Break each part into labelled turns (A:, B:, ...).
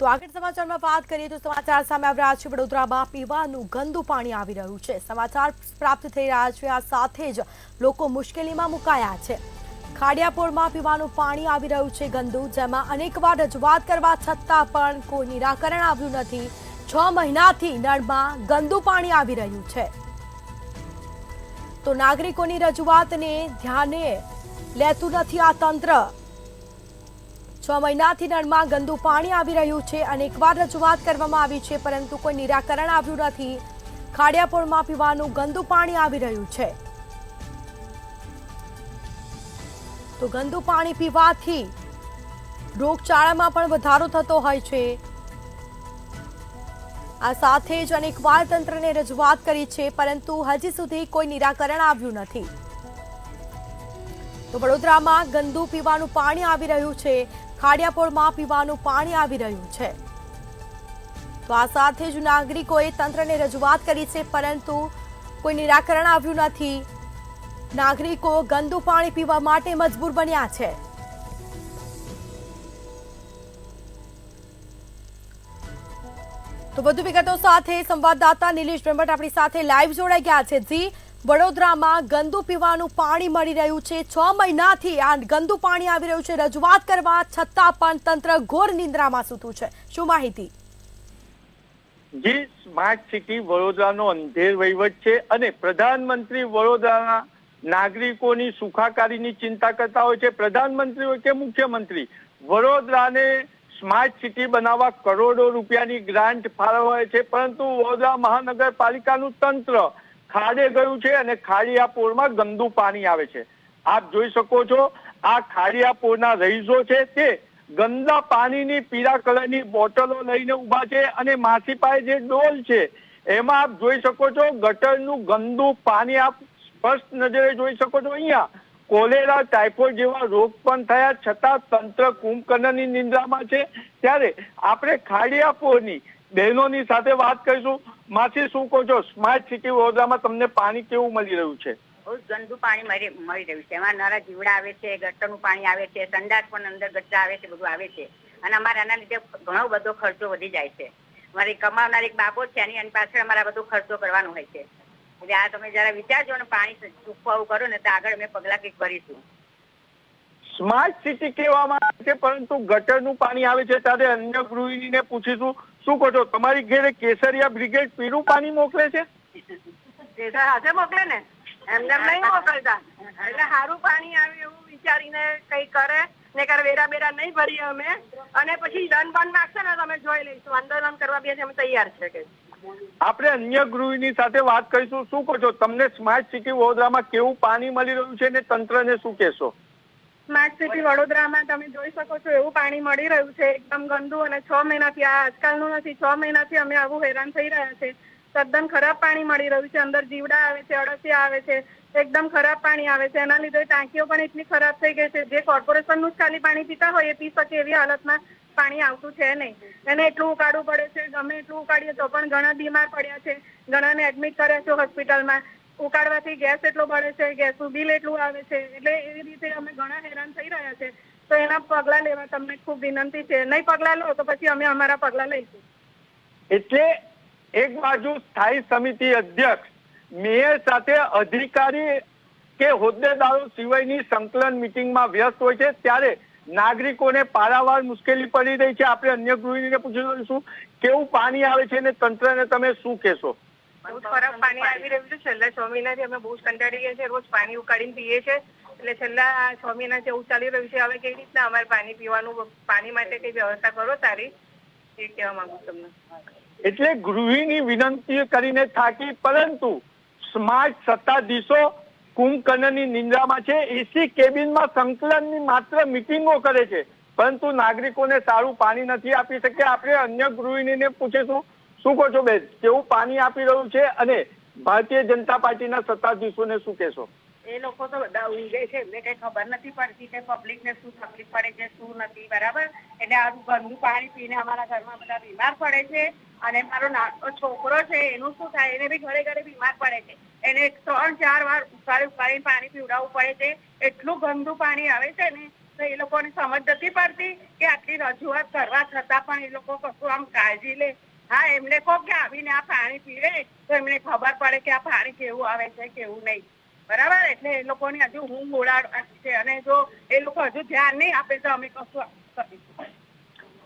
A: તો આગળ સમાચારમાં વાત કરીએ તો સમાચાર સામે આવી રહ્યા છે વડોદરામાં પીવાનું ગંદુ પાણી આવી રહ્યું છે। સમાચાર પ્રાપ્ત થઈ રહ્યા છે આ સાથે જ લોકો મુશ્કેલીમાં મુકાયા છે। ખાડિયાપોળમાં પીવાનું પાણી આવી રહ્યું છે ગંદુ, જેમાં અનેકવાર રજૂઆત કરવા છતાં પણ કોઈ નિરાકરણ આવ્યું નથી। 6 મહિનાથી નળમાં ગંદુ પાણી આવી રહ્યું છે તો નાગરિકોની રજૂઆતને ધ્યાને લેતું નથી આ તંત્ર। 6 મહિનાથી નળમાં ગંદુ પાણી આવી રહ્યું છે। અનેકવાર રજૂઆત કરવામાં આવી છે પરંતુ કોઈ નિરાકરણ આવ્યું નથી। ખાડિયાપોળમાં પીવાનું ગંદુ પાણી આવી રહ્યું છે તો ગંદુ પાણી પીવાથી રોગચાળામાં પણ વધારો થતો હોય છે। આ સાથે જ અનેકવાર તંત્રને રજૂઆત કરી છે પરંતુ હજી સુધી કોઈ નિરાકરણ આવ્યું નથી। તો વડોદરામાં ગંદુ પીવાનું પાણી આવી રહ્યું છે, ખાડિયાપોળમાં પીવાનું પાણી આવી રહ્યું છે તો આ સાથે જ નાગરિકોએ તંત્રને રજૂઆત કરી છે પરંતુ કોઈ નિરાકરણ આવ્યું નથી। નાગરિકો ગંદુ પાણી પીવા માટે મજબૂર બન્યા છે। તો વધુ વિગતો સાથે સંવાદદાતા નિલેશ બ્રહ્મટ આપણી સાથે લાઈવ જોડાઈ ગયા છે। જી, વડોદરામાં ગંદુ પીવાનું પાણી મળી રહ્યું છે, 6 મહિનાથી આ ગંદુ પાણી આવી રહ્યું છે, રજૂઆત કરવા છતાં પણ તંત્ર ઘોર નિંદ્રામાં સૂતું છે, શું માહિતી?
B: જી, સ્માર્ટ સિટી વડોદરાનો અંધેર વહીવટ છે અને પ્રધાનમંત્રી વડોદરાના નાગરિકોની સુખાકારીની ચિંતા કરતા હોય છે। પ્રધાનમંત્રી હોય કે મુખ્યમંત્રી, વડોદરાને સ્માર્ટ સિટી બનાવવા કરોડો રૂપિયાની ગ્રાન્ટ ફાળવાય છે પરંતુ વડોદરા મહાનગરપાલિકાનું તંત્ર ખાડે ગયું છે અને ખાડિયાપોળમાં ગંદુ પાણી આવે છે। આપ જોઈ શકો છો, આ ખાડિયાપોળના રહીશો છે તે ગંદા પાણીની પીળા કલરની બોટલો લઈને ઉભા છે અને માસી પાસે જે ડોલ છે એમાં આપ જોઈ શકો છો ગટરનું ગંદુ પાણી આપ સ્પષ્ટ નજરે જોઈ શકો છો। અહીંયા કોલેરા, ટાઇફોઇડ જેવા રોગ પણ થયા છતાં તંત્ર કુંભકર્ણની નિંદ્રામાં છે। ત્યારે આપણે ખાડિયાપોળની બહેનોની સાથે વાત કરીશું। માસી, શું કહો છો, સ્માર્ટ સિટી વડોદરામાં તમને પાણી કેવું મળી રહ્યું છે?
C: બહુ ગંદુ પાણી મળી રહ્યું છે। એમાં નાના જીવડા આવે છે, ગટરનું પાણી આવે છે, સંડાસ પણ અંદર ગટર આવે છે, બધું આવે છે અને અમારે આના લીધે ઘણો બધો ખર્ચો વધી જાય છે। અમારી કમાવનાર એક બાબો છે એની પાછળ અમારા બધો ખર્ચો કરવાનો હોય છે। એટલે આ તમે જરા વિચારજો ને પાણી ચૂકવાવું કરો ને તો આગળ અમે પગલા કંઈક કરીશું।
B: સ્માર્ટ સિટી કહેવામાં આવે છે પરંતુ ગટરનું પાણી આવે છે ત્યારે અન્ય ગૃહિણીને પૂછીશું, શું કહો છો, તમારી ઘરે કેસરિયા બ્રિગેડ પીળું પાણી મોકલે છે?
D: આજે મોકલે ને, એમને નહીં મોકલતા। એટલે સારું પાણી આવે એવું વિચારીને કઈ કરે ને કર, વેરા બેરા નહીં ભરીએ અમે અને પછી રન બંધ નાખશે ને તમે જોઈ લઈશું। આંદોલન કરવા બી અમે તૈયાર છે કે
B: આપણે અન્ય ગૃહિણી સાથે વાત કરીશું। શું કહો છો, તમને સ્માર્ટ સિટી વડોદરામાં કેવું પાણી મળી રહ્યું છે અને તંત્રને શું કહેશો?
D: સ્માર્ટ સિટી વડોદરામાં તમે જોઈ શકો છો એવું પાણી મળી રહ્યું છે, એકદમ ગંદુ અને 6 મહિનાથી, આ આજકાલનું નથી, 6 મહિનાથી અમે આવું હેરાન થઈ રહ્યા છે। તદ્દન ખરાબ પાણી મળી રહ્યું છે, અંદર જીવડા આવે છે, અળસિયા આવે છે, એકદમ ખરાબ પાણી આવે છે। એના લીધે ટાંકીઓ પણ એટલી ખરાબ થઈ ગઈ છે, જે કોર્પોરેશનનું જ ખાલી પાણી પીતા હોય એ પી શકે એવી હાલતમાં પાણી આવતું છે નહીં। એને એટલું ઉકાળવું પડે છે, ગમે એટલું ઉકાળીએ તો પણ ઘણા બીમાર પડ્યા છે, ઘણાને એડમિટ કર્યા છે હોસ્પિટલમાં। ઉકાળવાથી ગેસ એટલો બળે છે, ગેસનું બિલ એટલું આવે છે, એટલે એવી રીતે અમે ઘણા હેરાન થઈ રહ્યા છે। તો એના પગલા લેવા તમને ખૂબ વિનંતી છે। નહીં પગલા લો તો પછી અમે અમારા પગલા લઈશું।
B: એટલે એક બાજુ સ્થાયી સમિતિ અધ્યક્ષ મેયર સાથે અધિકારી કે હોદ્દેદારો સિવાયની સંકલન મિટિંગમાં વ્યસ્ત હોય છે ત્યારે નાગરિકોને પારાવાર મુશ્કેલી પડી રહી છે। આપણે અન્ય ગૃહિણીને પૂછી લઈશું, કેવું પાણી આવે છે અને તંત્રને તમે શું કહેશો?
D: બહુ ખરાબ પાણી આવી રહ્યું છે। છેલ્લા 6 મહિનાથી અમે બહુ કંટાળી ગયા છે, રોજ પાણી ઉકાળીને પીએ છે। એટલે છેલ્લા 6 મહિનાથી એવું ચાલી રહ્યું છે। હવે કેવી રીતના અમારે પાણી પીવાનું, પાણી માટે કઈ વ્યવસ્થા કરો સારી, એ કહેવા માંગુ તમને।
B: એટલે ગૃહિણી વિનંતી કરીને થાકી પરંતુ સ્માર્ટ સત્તાધીશો કુંભકર્ણની નિંદ્રામાં છે। એસી કેબિનમાં સંકલનની માત્ર મિટિંગો કરે છે પરંતુ નાગરિકોને સારું પાણી નથી આપી શકે। આપણે અન્ય ગૃહિણીને પૂછીશું, શું કહો છો બેન, કેવું પાણી આપી રહ્યું છે અને ભારતીય જનતા પાર્ટીના સત્તાધીશોને શું કહેશો?
C: એ લોકો તો બધા ઊંઘે છે, એમને કઈ ખબર નથી પડતી કે પબ્લિકને શું તકલીફ પડે છે, શું નથી, બરાબર? એટલે આ ગંદુ પાણી પીને અમારા ઘરમાં બધા બીમાર પડે છે અને મારો નાનો છોકરો છે એનું શું થાય, એને બી ઘરે ઘરે બીમાર પડે છે। એને 3-4 વાર ઉકાળીને પાણી પીવડાવવું પડે છે। એટલું ગંદુ પાણી આવે છે ને
D: તો એ લોકોની સમજ નથી પડતી કે આટલી રજૂઆત કરવા છતાં પણ એ લોકો કશું આમ કાળજી લે. હા, એમને કહો કે આવીને આ પાણી પીવે તો એમને ખબર પડે કે આ પાણી કેવું આવે છે કેવું નહીં. બરાબર, એટલે એ લોકોની હજુ ઊંઘ ઉડાડવાની છે અને જો એ લોકો હજુ ધ્યાન નહીં આપે તો અમે કશું કરીશું.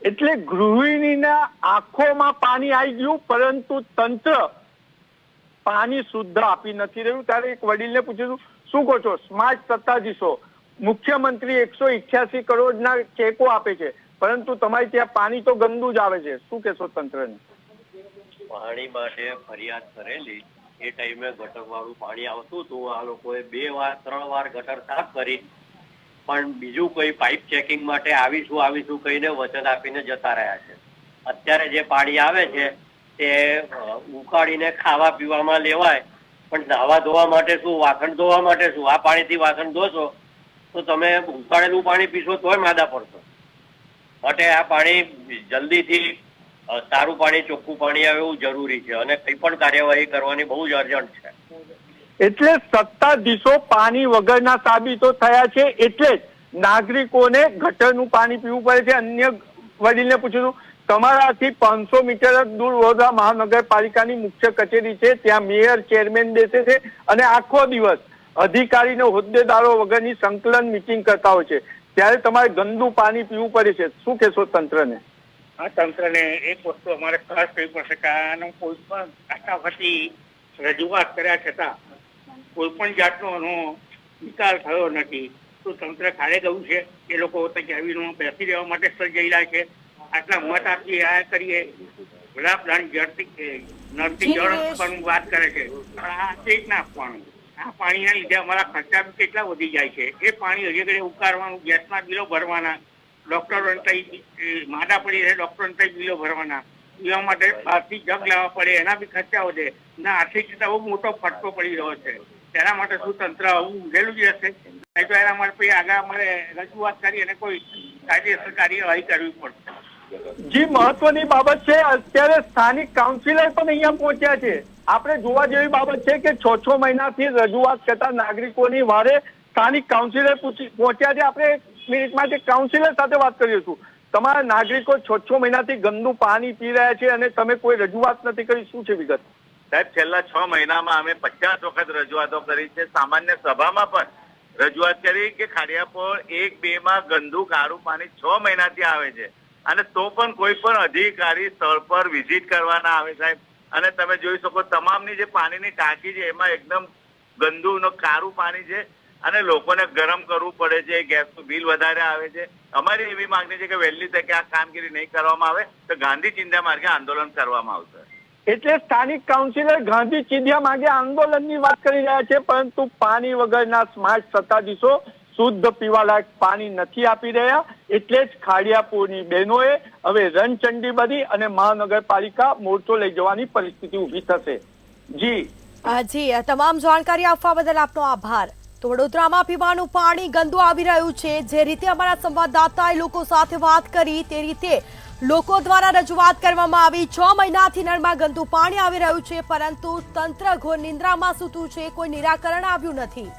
B: એટલે ગૃહિણીના આંખોમાં પાણી આવી ગયું, પરંતુ તંત્ર પાણી શુદ્ધ આપી નથી રહ્યું. ત્યારે એક વડીલને પૂછ્યું, શું કહો છો, સ્માર્ટ સત્તાધીશો, મુખ્યમંત્રી 188 કરોડના ચેકો આપે છે, પરંતુ તમારી ત્યાં પાણી તો ગંદુ જ આવે છે, શું કહેશો તંત્રને?
E: પાણી માટે ફરિયાદ કરેલી એ ટાઈમે ગટર વાળું પાણી આવતું હતું. આ લોકોએ 2 વાર 3 વાર ગટર સાફ કરી, પણ બીજું કોઈ પાઇપ ચેકિંગ માટે આવીશું કહીને વચન આપીને જતા રહ્યા છે. અત્યારે જે પાણી આવે છે તે ઉકાળીને ખાવા પીવામાં લેવાય, પણ નાહવા ધોવા માટે શું, વાસણ ધોવા માટે શું? આ પાણીથી વાસણ ધોશો તો તમે ઉકાળેલું પાણી પીશો તોય માદા પડશો. માટે આ પાણી જલ્દીથી સારું પાણી, ચોખ્ખું પાણી આવે એવું જરૂરી છે અને કઈ પણ કાર્યવાહી કરવાની બહુ જ અર્જન્ટ છે.
B: એટલે સત્તાધીશો પાણી વગરના સાબિતો થયા છે, એટલે જ નાગરિકોને ગટરનું પાણી પીવું પડે છે. અન્ય વડીલને પૂછ્યું, તમારાથી 500 મીટર દૂર વડોદરા મહાનગરપાલિકાની મુખ્ય કચેરી છે, ત્યાં મેયર ચેરમેન બેસે છે અને આખો દિવસ અધિકારીને હોદ્દેદારો વગરની સંકલન મીટિંગ કરતા હોય છે, ત્યારે તમારે ગંદુ પાણી પીવું પડે છે. શું કહેશો તંત્રને?
F: આ તંત્રને એક વસ્તુ અમારે ખાસ કહી પડશે કે આનો કોઈ પણ આટાફાટી રજૂઆત કર્યા છતાં કોઈ પણ જાતનો એનો નિકાલ થયો નથી. તો તંત્ર ખાડે ગયું છે. એ લોકો કેબિનમાં બેસી રહેવા માટે સર્જાયેલા છે. આટલા મત આપી આ કરીએ, વડાપ્રધાન નળથી જળ આપવાનું વાત કરે છે, પણ આ ચેક ના આપવાનું. આ પાણીના લીધે અમારા ખર્ચા કેટલા વધી જાય છે. એ પાણી હજી ઘડી ઉકાળવાનું, ગેસના બિલો ભરવાના, ડોક્ટરોને તઈ માદા પડી રહે ડોક્ટરોને તઈ બિલો ભરવાના, પીવા માટે બહારથી જગ લાવવા પડે, એના બી ખર્ચા વધે. ના આર્થિક રીતે બહુ મોટો ફટકો પડી રહ્યો છે. તેના માટે શું તંત્ર આવું ઊંઘેલું જ રહેશે? નહીં તો એના માટે આગળ અમારે રજૂઆત કરી અને કોઈ કાયદેસર કાર્યવાહી કરવી પડશે.
B: જી, મહત્વની બાબત છે. અત્યારે સ્થાનિક કાઉન્સિલર પણ અહીંયા પહોંચ્યા છે. આપણે જોવા જેવી બાબત છે કે 6 મહિનાથી રજૂઆત કરતા નાગરિકોની વારે સ્થાનિક કાઉન્સિલર પહોંચ્યા છે. આપણે મિનિટ માટે કાઉન્સિલર સાથે વાત કરીશું. તમારા નાગરિકો 6 મહિનાથી ગંદુ પાણી પી રહ્યા છે અને તમે કોઈ રજૂઆત નથી કરી, શું છે વિગત?
G: સાહેબ, છેલ્લા 6 મહિનામાં અમે 50 વખત રજૂઆતો કરી છે. સામાન્ય સભામાં પણ રજૂઆત કરી કે ખાડિયાપોળ 1-2 માં ગંદુ કાળું પાણી 6 મહિનાથી આવે છે અને તો પણ કોઈ પણ અધિકારી સ્થળ પર વિઝિટ કરવા ના આવે સાહેબ. અને તમે જોઈ શકો તમામની જે પાણીની ટાંકી છે એમાં એકદમ ગંદુ કાળું પાણી છે અને લોકોને ગરમ કરવું પડે છે. ગેસનું બિલ વધારે આવે છે. અમારી એવી માંગણી છે કે વહેલી તકે આ કામગીરી નહીં કરવામાં આવે તો ગાંધી ચિંધ્યા માર્ગે આંદોલન કરવામાં આવશે.
B: એટલે સ્થાનિક કાઉન્સિલર ગાંધી ચિંધ્યા માર્ગે આંદોલનની વાત કરી રહ્યા છે, પરંતુ પાણી વગરના સ્માર્ટ સત્તાધીશો શુદ્ધ પીવાલાયક પાણી નથી આપી રહ્યા. એટલે જ ખાડિયાપુરની બહેનોએ હવે રણચંડી બની અને મહાનગરપાલિકા મોરચો લઈ જવાની પરિસ્થિતિ ઉભી થશે.
A: જી, તમામ જાણકારી આપવા બદલ આપનો આભાર. તો વડોદરામાં પીવાનું પાણી ગંદુ આવી રહ્યું છે. જે રીતે અમારા સંવાદદાતાએ લોકો સાથે વાત કરી તે રીતે લોકો દ્વારા રજૂઆત કરવામાં આવી. 6 મહિનાથી નળમાં ગંદુ પાણી આવી રહ્યું છે, પરંતુ તંત્ર ઘોર નિંદ્રામાં સૂતું છે. કોઈ નિરાકરણ આવ્યું નથી.